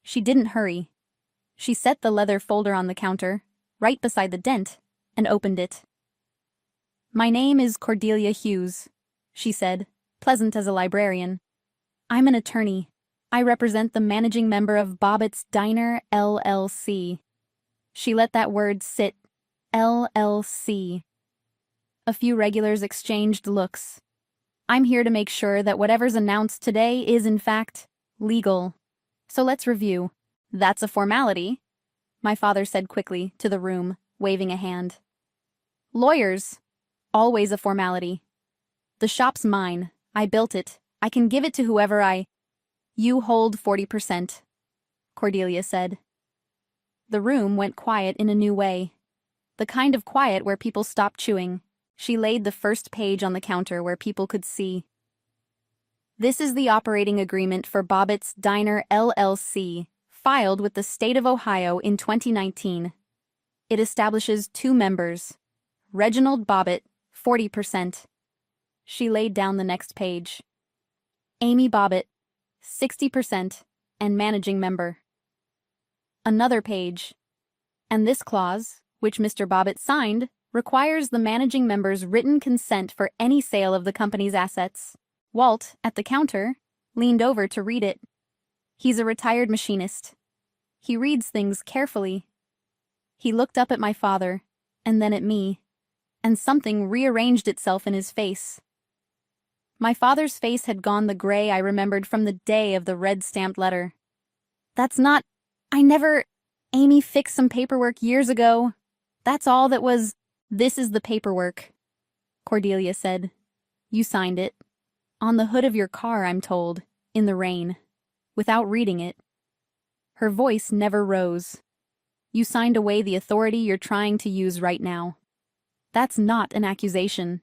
She didn't hurry. She set the leather folder on the counter, right beside the dent, and opened it. "My name is Cordelia Hughes," she said, pleasant as a librarian. "I'm an attorney. I represent the managing member of Bobbitt's Diner, LLC. She let that word sit. LLC. A few regulars exchanged looks. I'm here to make sure that whatever's announced today is, in fact, legal. So let's review. That's a formality," my father said quickly to the room, waving a hand. "Lawyers. Always a formality. The shop's mine. I built it. I can give it to whoever I—" "You hold 40%, Cordelia said. The room went quiet in a new way. The kind of quiet where people stopped chewing. She laid the first page on the counter where people could see. "This is the operating agreement for Bobbitt's Diner, LLC, filed with the state of Ohio in 2019. It establishes 2 members. Reginald Bobbitt, 40%. She laid down the next page. "Amy Bobbitt, 60%, and managing member." Another page. "And this clause, which Mr. Bobbitt signed, requires the managing member's written consent for any sale of the company's assets." Walt, at the counter, leaned over to read it. He's a retired machinist. He reads things carefully. He looked up at my father, and then at me, and something rearranged itself in his face. My father's face had gone the gray I remembered from the day of the red-stamped letter. "That's not— Amy fixed some paperwork years ago. That's all that was— This is the paperwork." Cordelia said. You signed it. On the hood of your car, I'm told, in the rain, without reading it. Her voice never rose. You signed away the authority you're trying to use right now. That's not an accusation.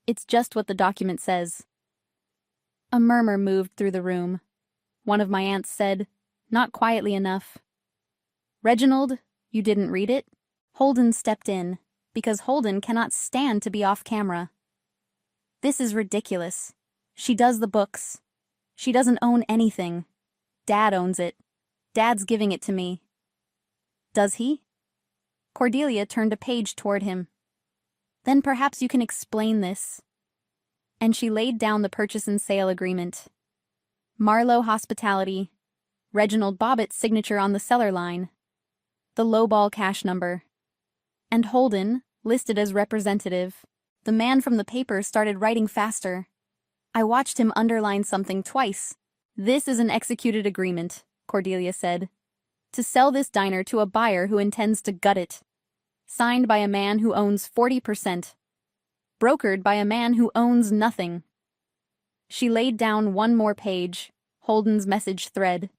It's just what the document says. A murmur moved through the room. One of my aunts said, not quietly enough, Reginald, you didn't read it? Holden stepped in, because Holden cannot stand to be off camera. This is ridiculous. She does the books. She doesn't own anything. Dad owns it. Dad's giving it to me. Does he? Cordelia turned a page toward him. Then perhaps you can explain this. And she laid down the purchase and sale agreement. Marlowe Hospitality. Reginald Bobbitt's signature on the seller line. The lowball cash number. And Holden, listed as representative. The man from the paper started writing faster. I watched him underline something twice. This is an executed agreement, Cordelia said. To sell this diner to a buyer who intends to gut it. Signed by a man who owns 40%. Brokered by a man who owns nothing. She laid down one more page, Holden's message thread.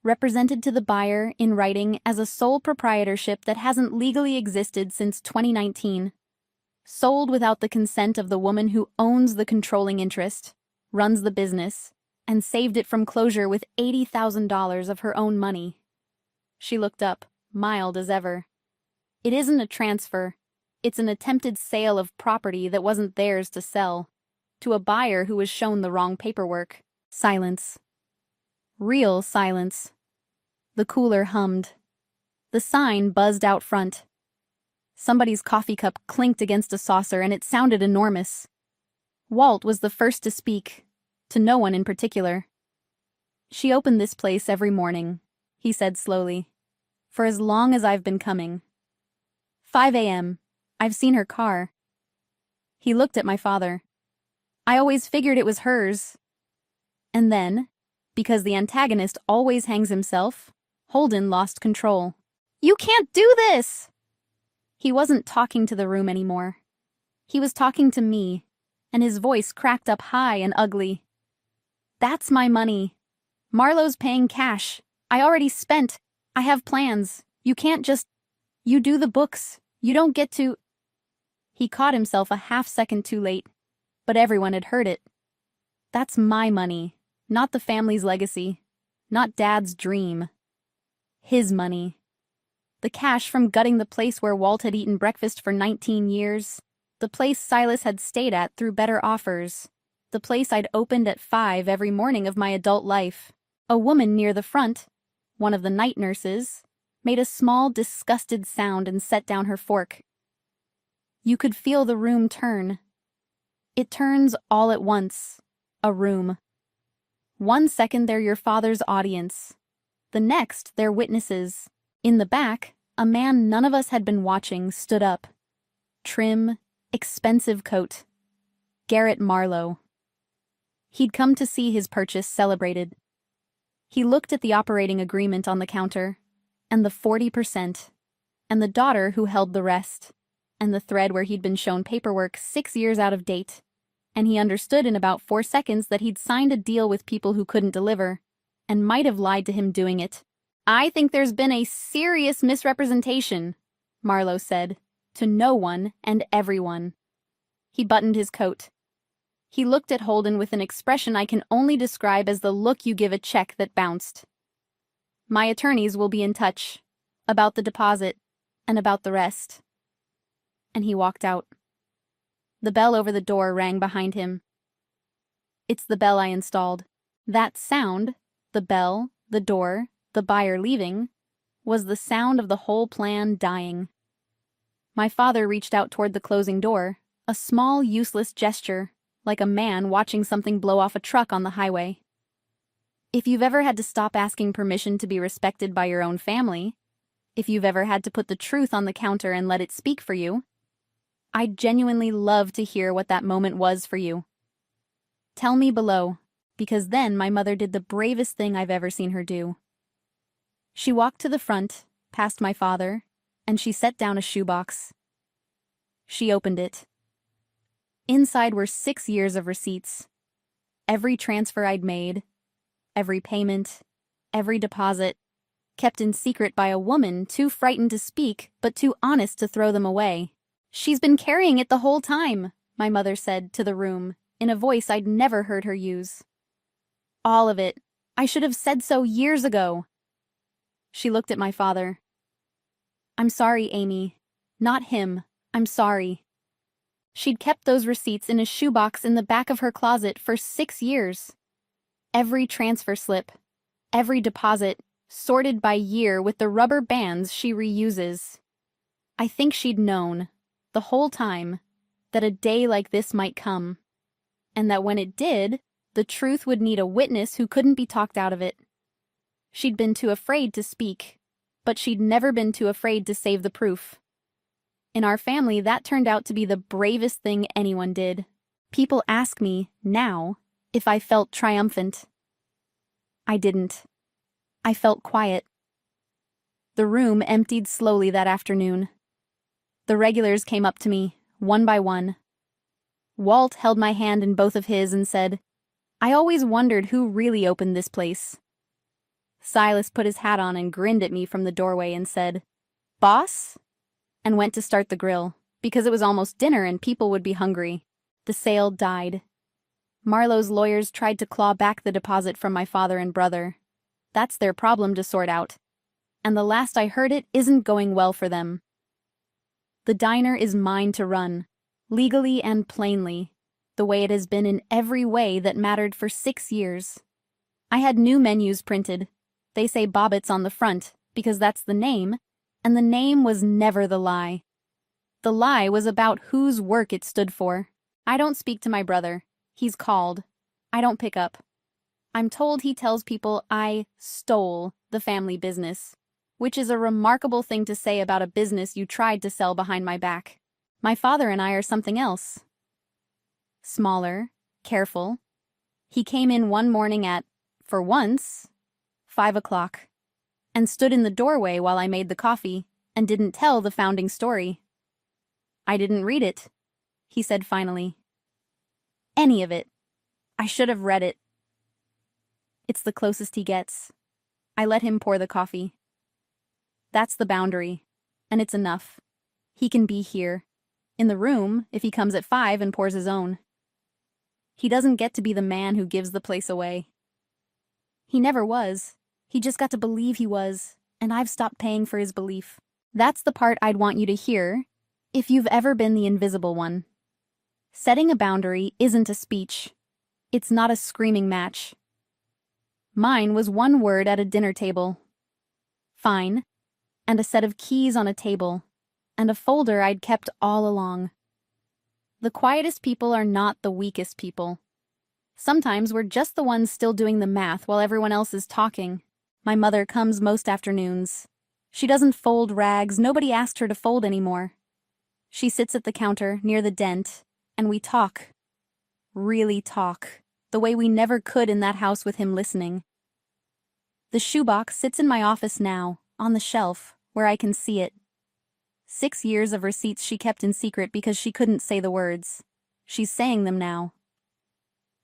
Represented to the buyer in writing as a sole proprietorship that hasn't legally existed since 2019. Sold without the consent of the woman who owns the controlling interest, runs the business, and saved it from closure with $80,000 of her own money. She looked up, mild as ever. It isn't a transfer. It's an attempted sale of property that wasn't theirs to sell, to a buyer who was shown the wrong paperwork. Silence. Real silence. The cooler hummed. The sign buzzed out front. Somebody's coffee cup clinked against a saucer and it sounded enormous. Walt was the first to speak, to no one in particular. She opened this place every morning, he said slowly, for as long as I've been coming. 5 a.m. I've seen her car. He looked at my father. I always figured it was hers. And then, because the antagonist always hangs himself, Holden lost control. You can't do this! He wasn't talking to the room anymore. He was talking to me, and his voice cracked up high and ugly. That's my money. Marlowe's paying cash. I already spent. I have plans. You can't just... You do the books. You don't get to... He caught himself a half-second too late, but everyone had heard it. That's my money, not the family's legacy, not Dad's dream. His money. The cash from gutting the place where Walt had eaten breakfast for 19 years, the place Silas had stayed at through better offers, the place I'd opened at 5 every morning of my adult life. A woman near the front, one of the night nurses, made a small, disgusted sound and set down her fork. You could feel the room turn. It turns all at once. A room. 1 second they're your father's audience. The next, they're witnesses. In the back, a man none of us had been watching stood up. Trim, expensive coat. Garrett Marlowe. He'd come to see his purchase celebrated. He looked at the operating agreement on the counter, and the 40%, and the daughter who held the rest, and the thread where he'd been shown paperwork 6 years out of date, and he understood in about 4 seconds that he'd signed a deal with people who couldn't deliver, and might have lied to him doing it. I think there's been a serious misrepresentation, Marlowe said, to no one and everyone. He buttoned his coat. He looked at Holden with an expression I can only describe as the look you give a check that bounced. My attorneys will be in touch, about the deposit, and about the rest. And he walked out. The bell over the door rang behind him. It's the bell I installed. That sound, the bell, the door, the buyer leaving, was the sound of the whole plan dying. My father reached out toward the closing door, a small, useless gesture, like a man watching something blow off a truck on the highway. If you've ever had to stop asking permission to be respected by your own family, if you've ever had to put the truth on the counter and let it speak for you, I'd genuinely love to hear what that moment was for you. Tell me below, because then my mother did the bravest thing I've ever seen her do. She walked to the front, past my father, and she set down a shoebox. She opened it. Inside were 6 years of receipts. Every transfer I'd made, every payment, every deposit, kept in secret by a woman too frightened to speak but too honest to throw them away. "She's been carrying it the whole time," my mother said to the room, in a voice I'd never heard her use. "All of it. I should have said so years ago." She looked at my father. "I'm sorry, Amy. Not him. I'm sorry." She'd kept those receipts in a shoebox in the back of her closet for 6 years. Every transfer slip, every deposit, sorted by year with the rubber bands she reuses. I think she'd known, the whole time, that a day like this might come, and that when it did, the truth would need a witness who couldn't be talked out of it. She'd been too afraid to speak, but she'd never been too afraid to save the proof. In our family, that turned out to be the bravest thing anyone did. People ask me, now, if I felt triumphant. I didn't. I felt quiet. The room emptied slowly that afternoon. The regulars came up to me, one by one. Walt held my hand in both of his and said, "I always wondered who really opened this place." Silas put his hat on and grinned at me from the doorway and said, "Boss?" and went to start the grill, because it was almost dinner and people would be hungry. The sale died. Marlowe's lawyers tried to claw back the deposit from my father and brother. That's their problem to sort out. And the last I heard, it isn't going well for them. The diner is mine to run, legally and plainly, the way it has been in every way that mattered for 6 years. I had new menus printed. They say Bobbitt's on the front, because that's the name, and the name was never the lie. The lie was about whose work it stood for. I don't speak to my brother. He's called. I don't pick up. I'm told he tells people I stole the family business, which is a remarkable thing to say about a business you tried to sell behind my back. My father and I are something else. Smaller, careful. He came in one morning at, for once, 5 o'clock, and stood in the doorway while I made the coffee and didn't tell the founding story. "I didn't read it," he said finally. "Any of it. I should have read it." It's the closest he gets. I let him pour the coffee. That's the boundary, and it's enough. He can be here, in the room, if he comes at 5 and pours his own. He doesn't get to be the man who gives the place away. He never was. He just got to believe he was, and I've stopped paying for his belief. That's the part I'd want you to hear, if you've ever been the invisible one. Setting a boundary isn't a speech. It's not a screaming match. Mine was one word at a dinner table. Fine. And a set of keys on a table, and a folder I'd kept all along. The quietest people are not the weakest people. Sometimes we're just the ones still doing the math while everyone else is talking. My mother comes most afternoons. She doesn't fold rags. Nobody asked her to fold anymore. She sits at the counter near the dent, and we talk. Really talk, the way we never could in that house with him listening. The shoebox sits in my office now, on the shelf, where I can see it. 6 years of receipts she kept in secret because she couldn't say the words. She's saying them now.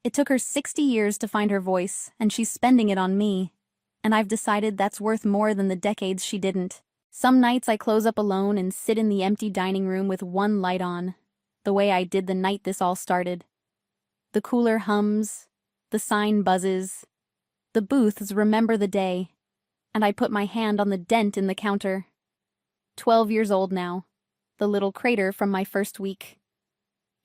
It took her 60 years to find her voice, and she's spending it on me. And I've decided that's worth more than the decades she didn't. Some nights I close up alone and sit in the empty dining room with one light on, the way I did the night this all started. The cooler hums, the sign buzzes, the booths remember the day, and I put my hand on the dent in the counter. 12 years old now, the little crater from my first week.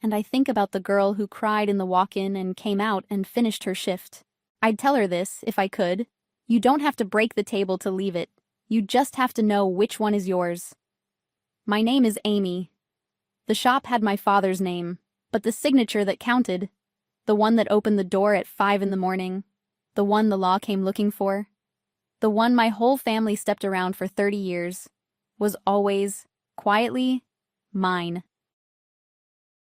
And I think about the girl who cried in the walk-in and came out and finished her shift. I'd tell her this, if I could. You don't have to break the table to leave it. You just have to know which one is yours. My name is Amy. The shop had my father's name, but the signature that counted, the one that opened the door at 5 in the morning, the one the law came looking for, the one my whole family stepped around for 30 years, was always, quietly, mine.